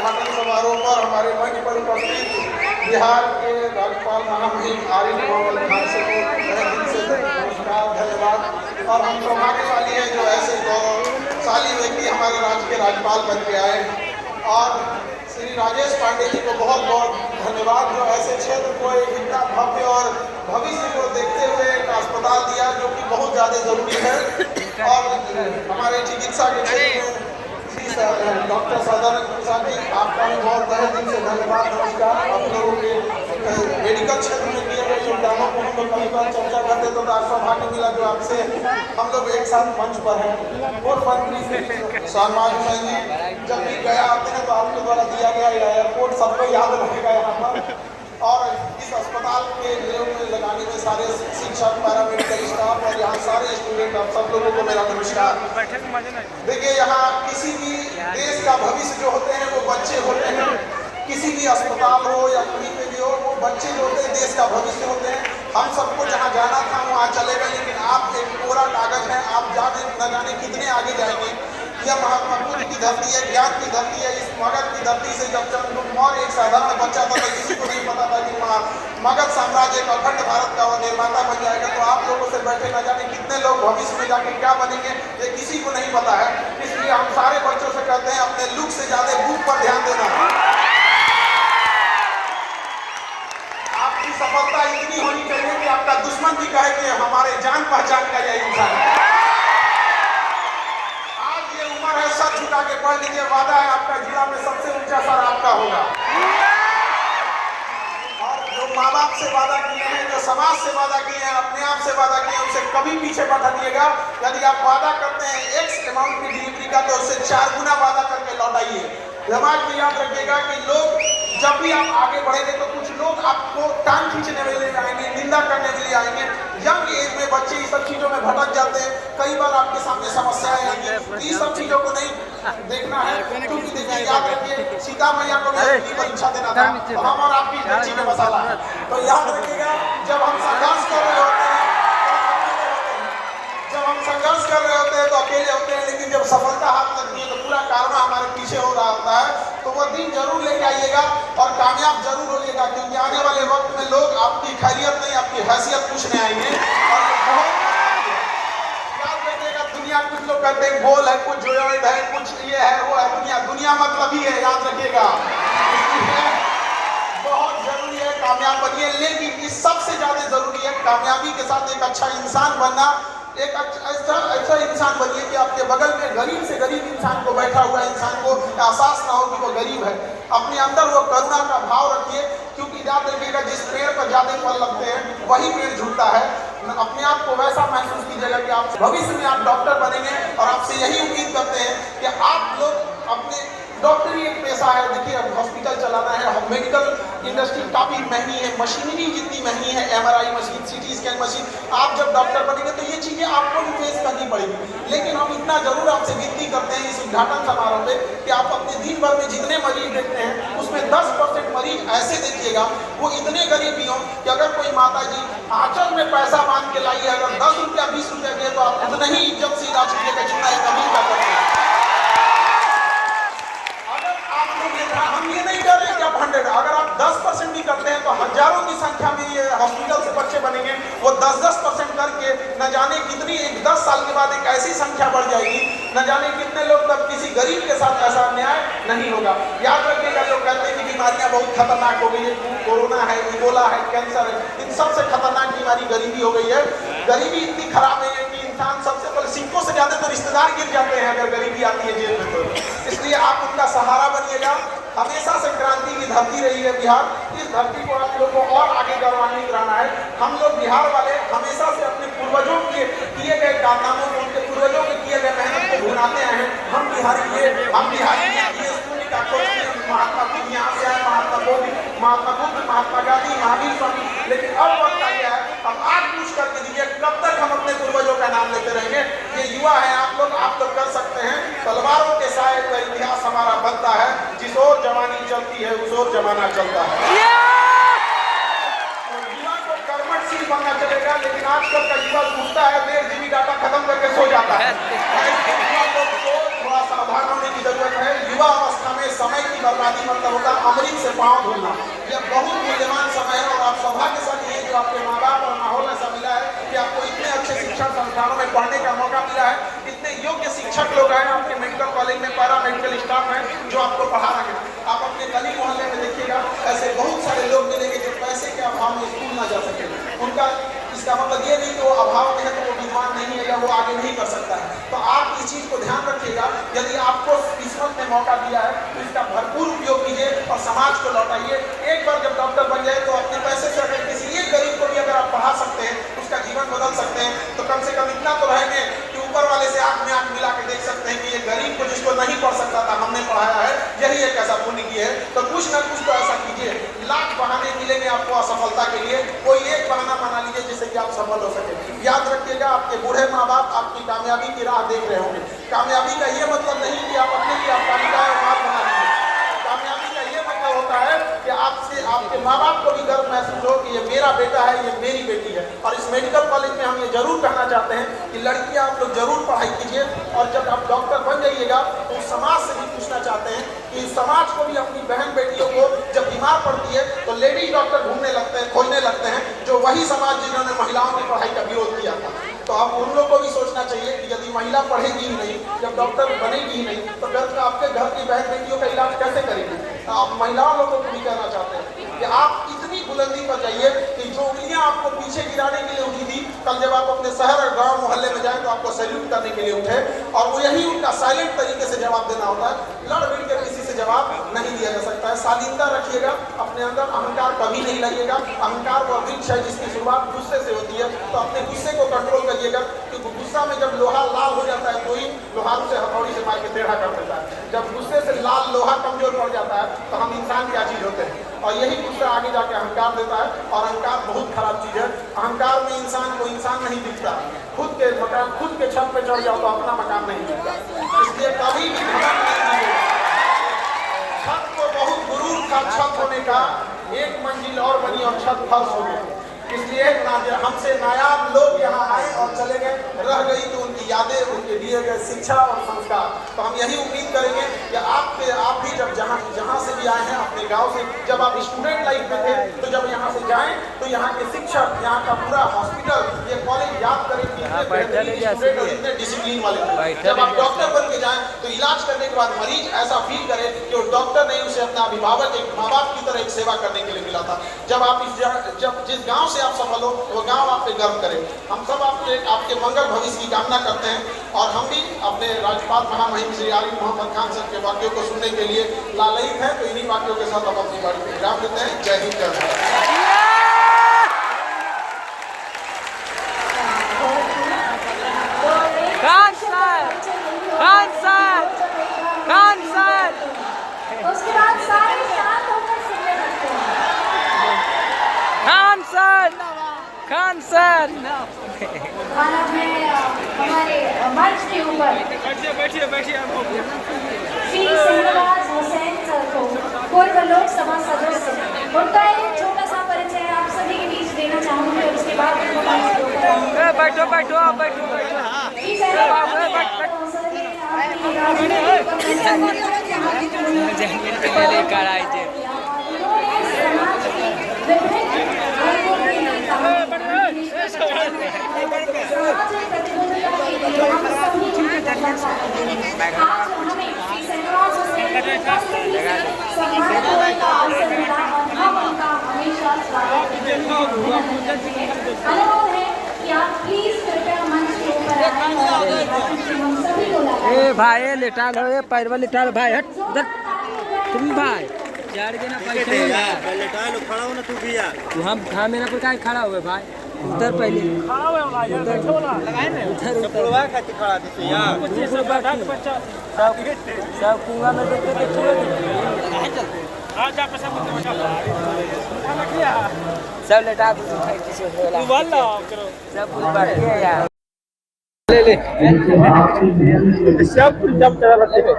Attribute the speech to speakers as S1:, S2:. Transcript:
S1: उद्घाटन समारोह पर हमारे मंच पर उपस्थित बिहार के राज्यपाल महामहिम आरिफ मोहम्मद खान से तहे दिल से नमस्कार, धन्यवाद। और हम सौभाग्यशाली हैं जो ऐसे गौरवशाली व्यक्ति हमारे राज्य के राज्यपाल बन के आए। और श्री राजेश पांडे जी को बहुत बहुत धन्यवाद जो ऐसे क्षेत्र को एक इतना भव्य और भविष्य को देखते हुए एक अस्पताल दिया जो कि बहुत ज़्यादा ज़रूरी है। और हमारे चिकित्सा के क्षेत्र में डॉक्टर सदानंद प्रसाद जी, आपका भी बहुत तहे दिल से धन्यवाद, नमस्कार। आप लोगों के मेडिकल क्षेत्र में किए गए योगदानों को हम लोग कई बार चर्चा करते तो आज सौभाग्य मिला जो आपसे हम लोग एक साथ मंच पर हैं। और मंत्री शर्मा जी जब भी गया आते हैं तो आपके द्वारा दिया गया एयरपोर्ट सबको याद रहेगा यहाँ पर। और इस अस्पताल के में लगाने में सारे शिक्षक, पैरामेडिकल स्टाफ और यहाँ सारे स्टूडेंट, आप सब लोगों को मेरा नमस्कार। देखिए, यहाँ किसी भी देश का भविष्य जो होते हैं वो बच्चे होते हैं। किसी भी अस्पताल हो या कहीं पे भी हो, वो बच्चे जो होते हैं देश का भविष्य होते हैं। हम सबको जहाँ जाना था वहाँ चले गए, लेकिन आप एक कोरा कागज है, आप जाने न जाने कितने आगे जाएंगे। यह महात्मा बुद्ध की धरती है, ज्ञान की धरती है। इस मगध की धरती से जब चंद्रगुप्त मौर्य एक साधारण बच्चा था तो किसी को नहीं पता था कि मगध साम्राज्य का अखंड भारत का वो निर्माता बन जाएगा। तो आप लोगों से बैठे न जाने कितने लोग भविष्य में जाके क्या बनेंगे ये किसी को नहीं पता है। इसलिए हम सारे बच्चों से कहते हैं अपने लुक से ज्यादा बुक पर ध्यान देना। आपकी सफलता इतनी होनी चाहिए कि आपका दुश्मन भी कहे कि हमारे जान पहचान का यह इंसान है। सर झुका के पढ़ लीजिए, वादा है आपका जिला में सबसे ऊंचा सर आपका होगा। और जो माँ बाप से वादा किए हैं, जो समाज से वादा किए हैं, अपने आप से वादा किए हैं, उसे कभी पीछे मत हटिएगा। यदि आप वादा करते हैं एक्स अमाउंट की डिलीवरी का तो उससे 4 गुना वादा करके लौटाइए। दिमाग में याद रखिएगा कि लोग जब भी आप आगे बढ़ेंगे तो कुछ लोग आपको टांग खींचने के लिए आएंगे, निंदा करने के लिए आएंगे। यंग एज में बच्चे इस सब चीजों में भटक जाते हैं, कई बार आपके सामने समस्याएं आएंगी। इस सब चीजों को नहीं देखना है, क्योंकि देखिए याद रखिए सीता मैया को भी परीक्षा देना था, तो हम और आपकी मिर्ची में मसाला है। तो याद रखिएगा जब हम संघर्ष कर रहे होते हैं तो अकेले होते हैं, लेकिन जब सफलता हाथ लगती है तो पूरा कारवां हमारे पीछे हो रहा होता है। तो वो दिन जरूर लेके आइएगा और कामयाब जरूर होइएगा, क्योंकि आने वाले वक्त में लोग आपकी खैरियत नहीं आपकी हैसियत पूछने आएंगे। और बहुत याद रखिएगा, दुनिया कुछ लोग कहते हैं गोल है, कुछ जोड़ है, कुछ ये है वो है। दुनिया मतलब ही है, याद रखिएगा। बहुत जरूरी है कामयाब बनिए, लेकिन इस सबसे ज्यादा जरूरी है कामयाबी के साथ एक अच्छा इंसान बनना। एक ऐसा इंसान बनिए कि आपके बगल में गरीब से गरीब इंसान को, बैठा हुआ इंसान को एहसास ना हो कि वो गरीब है। अपने अंदर वो करुणा का भाव रखिए, क्योंकि याद रखिएगा जिस पेड़ पर ज्यादा फल लगते हैं वही पेड़ झुकता है। अपने आप को वैसा महसूस कीजिएगा कि आप भविष्य में आप डॉक्टर बनेंगे, और आपसे यही उम्मीद करते हैं कि आप लोग अपने डॉक्टरी एक पेशा है। देखिए हॉस्पिटल चलाना है, मेडिकल इंडस्ट्री काफ़ी महंगी है, मशीनरी जितनी महंगी है, MRI machine, CT scan machine, आप जब डॉक्टर बनेंगे तो ये चीज़ें आपको भी फेस करनी पड़ेगी। लेकिन हम इतना जरूर आपसे विनती करते हैं इस उद्घाटन समारोह पे कि आप अपने दिन भर में जितने मरीज देखते हैं उसमें 10% मरीज ऐसे देखिएगा वो इतने गरीब भी हों कि अगर कोई माता जी आंचल में पैसा बांध के लाइए, अगर 10 रुपया 20 रुपया दिए तो आप उतना ही इज्जत से इलाज कीजिएगा जितना एक अमीर का करते हैं। हम ये नहीं कर रहे कि आप 100, अगर आप 10% भी करते हैं तो हजारों की संख्या में ये हॉस्पिटल से बच्चे बनेंगे। वो 10% करके न जाने कितनी 10 साल के बाद एक ऐसी संख्या बढ़ जाएगी, न जाने कितने लोग तब किसी गरीब के साथ ऐसा अन्याय नहीं होगा। याद रखिएगा, लोग कहते हैं कि बीमारियां बहुत खतरनाक हो गई है, कोरोना है, इबोला है, कैंसर है, इन सबसे खतरनाक बीमारी गरीबी हो गई है। गरीबी इतनी खराब है कि इंसान सबसे पहले सिक्कों से ज्यादा तो रिश्तेदार गिर जाते हैं अगर गरीबी आती है जेल में। तो इसलिए आप उनका सहारा बनिएगा। हमेशा से क्रांति की धरती रही है बिहार, इस धरती को आप लोगों को और आगे गौरवान्वित कराना है। हम लोग बिहार वाले हमेशा से अपने पूर्वजों के किए गए कारनामों को, उनके पूर्वजों के किए गए मेहनत को भुनाते आए हैं। हम बिहारी महात्मा बुद्ध यहाँ से आए, महात्मा बुद्ध, महात्मा गांधी, महावीर स्वामी, लेकिन अब वक्त आ गया है हम आग पूछ करके दीजिए कब तक हम अपने पूर्वजों का नाम लेते रहेंगे। ये युवा है आप लोग कर सकते हैं। तलवारों के साए का इतिहास हमारा बनता है, जिस ओर जवानी चलती है उस ओर जमाना चलता है। युवा को कर्मठशील बनना चलेगा, लेकिन आजकल का युवा सोचता है 1.5 GB डाटा खत्म करके सो जाता है। थोड़ा सावधान होने की जरूरत है। युवा अवस्था में समय की बर्बादी मतलब होता है अमृत से पाँव धोना। यह बहुत मूल्यवान समय है और आप सौभाग्य के साथ ये जो आपके माँ बाप और माहौल ऐसा मिला है कि आपको इतने अच्छे शिक्षण संस्थानों में पढ़ने का मौका मिला है, इतने योग्य शिक्षक लोग हैं आपके मेडिकल कॉलेज में, पैरा मेडिकल स्टाफ है जो आपको पढ़ा रहे हैं। आप अपने गली मोहल्ले में देखिएगा ऐसे बहुत सारे लोग मिलेंगे जो पैसे के अभाव में स्कूल ना जा सके। उनका इसका मतलब ये नहीं कि वो अभाव में है तो वो विद्वान नहीं है या वो आगे नहीं कर सकता है। तो आप इस चीज को ध्यान रखिएगा, यदि आपको किस्मत ने मौका दिया है तो इसका भरपूर उपयोग कीजिए और समाज को लौटाइए। एक बार जब डॉक्टर बन जाए तो अपने पैसे से अगर किसी एक गरीब को भी अगर आप पढ़ा सकते हैं, उसका जीवन बदल सकते हैं, तो कम से कम इतना तो रहेंगे कि ऊपर वाले से आंख में आंख मिला के देख सकते हैं कि ये गरीब को जिसको नहीं पढ़ सकता था हमने पढ़ाया है, यही एक ऐसा पुण्य की है। तो कुछ ना कुछ तो ऐसा कीजिए। लाख बहाने मिलेंगे आपको असफलता के लिए, कोई एक बहाना बना लीजिए जिससे कि आप सफल हो सके। याद रखिएगा आपके बूढ़े माँ बाप आपकी कामयाबी की राह देख रहे होंगे। कामयाबी का ये मतलब नहीं कि आप अपने लिए अट्टालिकाएं और मार्ग बना लीजिए। कामयाबी का ये मतलब होता है कि आपसे आपके माँ बाप को भी गर्व महसूस हो कि ये मेरा बेटा है, ये मेरी बेटी है। और इस मेडिकल कॉलेज में हम ये जरूर कहना चाहते हैं कि लड़कियां आप लोग जरूर पढ़ाई कीजिए और जब आप डॉक्टर बन जाइएगा तो समाज से भी पूछना चाहते हैं कि समाज को भी अपनी बहन बेटियों को जब बीमार पड़ती है तो लेडीज डॉक्टर ढूंढने लगते हैं, खोजने लगते हैं, जो वही समाज जिन्होंने महिलाओं की पढ़ाई का विरोध किया था। तो अब उन लोग को भी सोचना चाहिए कि यदि महिला पढ़ेगी ही नहीं, जब डॉक्टर बनेगी ही नहीं, तो आपके घर की बहन बेटियों का इलाज कैसे करेंगे। आप महिलाओं लोगों को भी कहना चाहते हैं कि आप इतनी बुलंदी पर जाइए कि जो उंगलियां आपको पीछे गिराने के लिए उठी थी, कल जब आप अपने शहर और गांव मोहल्ले में जाएं तो आपको सैल्यूट करने के लिए उठे, और वो यही उनका साइलेंट तरीके से जवाब देना होता है। लड़ भिड़ के किसी से जवाब नहीं दिया जा सकता है। शालीनता रखिएगा, अपने अंदर अहंकार कभी नहीं लगेगा। अहंकार वो वृक्ष है जिसकी शुरुआत गुस्से से होती है, तो अपने गुस्से को कंट्रोल करिएगा, क्योंकि गुस्सा में जब लोहा लाल हो जाता है कोई लोहारू से हथौड़ी से मार के टेढ़ा कर देता है। जब गुस्से से लाल लोहा कमजोर पड़ जाता है तो हम इंसान क्या चीज होते हैं, और यही गुस्सा आगे जाके अहंकार देता है। और अहंकार बहुत खराब चीज है। अहंकार में इंसान को इंसान नहीं दिखता। खुद के मकान, खुद के छत पे चढ़ जाओ तो अपना मकान नहीं दिखता। इसलिए कभी भी घमंड नहीं कीजिएगा। छत को बहुत गुरूर था छत होने का, एक मंजिल और बनी और छत फर्श हो गई। इसलिए हमसे नायाब लोग यहाँ आए और चले गए, रह गई तो उनकी यादें, उनके दिए गए शिक्षा और संस्कार। तो हम यही उम्मीद करेंगे कि आप भी जब जहाँ से भी आए हैं अपने गांव से, जब आप स्टूडेंट लाइफ में थे तो जब यहाँ से जाएं तो यहाँ के शिक्षक, यहाँ का पूरा हॉस्पिटल, ये कॉलेज याद करें कि इतने डिसिप्लिन वाले थे। जब आप डॉक्टर बन के जाएं तो इलाज करने के बाद मरीज ऐसा फील करे कि वो डॉक्टर नहीं, उसे अपना अभिभावक, एक माँ बाप की तरह एक सेवा करने के लिए मिला था। जब जिस गाँव आप सफल हो वो गांव आप पे गर्व करे। हम सब आपके मंगल भविष्य की कामना करते हैं और हम भी अपने राज्यपाल महामहिम श्री आरिफ मोहम्मद खान साहब के वाक्यों को सुनने के लिए लालयित हैं। तो इन्हीं वाक्यों के साथ हम अपनी बारी को विराम देते हैं। जय हिंद, जय भारत।
S2: उसके बाद सारे शांत होकर सुनने लगते हैं। खान सर हमारे मंच के ऊपर श्री शहनवाज हुसैन सर को, पूर्व लोकसभा सदस्य, उनका एक छोटा सा परिचय आप सभी के बीच देना चाहूंगी और उसके बाद
S3: ए भाई लेटा लो, ये पैरवा लेटा लो भाई, हट उधर तुम भाई यार के ना पैसे लेटा लो, खड़ा हो ना तू भी यार। तू हम हाँ मेरा पर काय खड़ा हुए भाई, उधर पहले खड़ा हुए भाई, लगाए ना उधर चप्पलवा खाती खड़ा थे यार। सब कुआं में देख के छोड़ दे आ जा पैसा मत सब लेटा दो किसी होला तू वाला करो सब कुछ बात है यार। ले सब कुछ जब चला रखते हैं।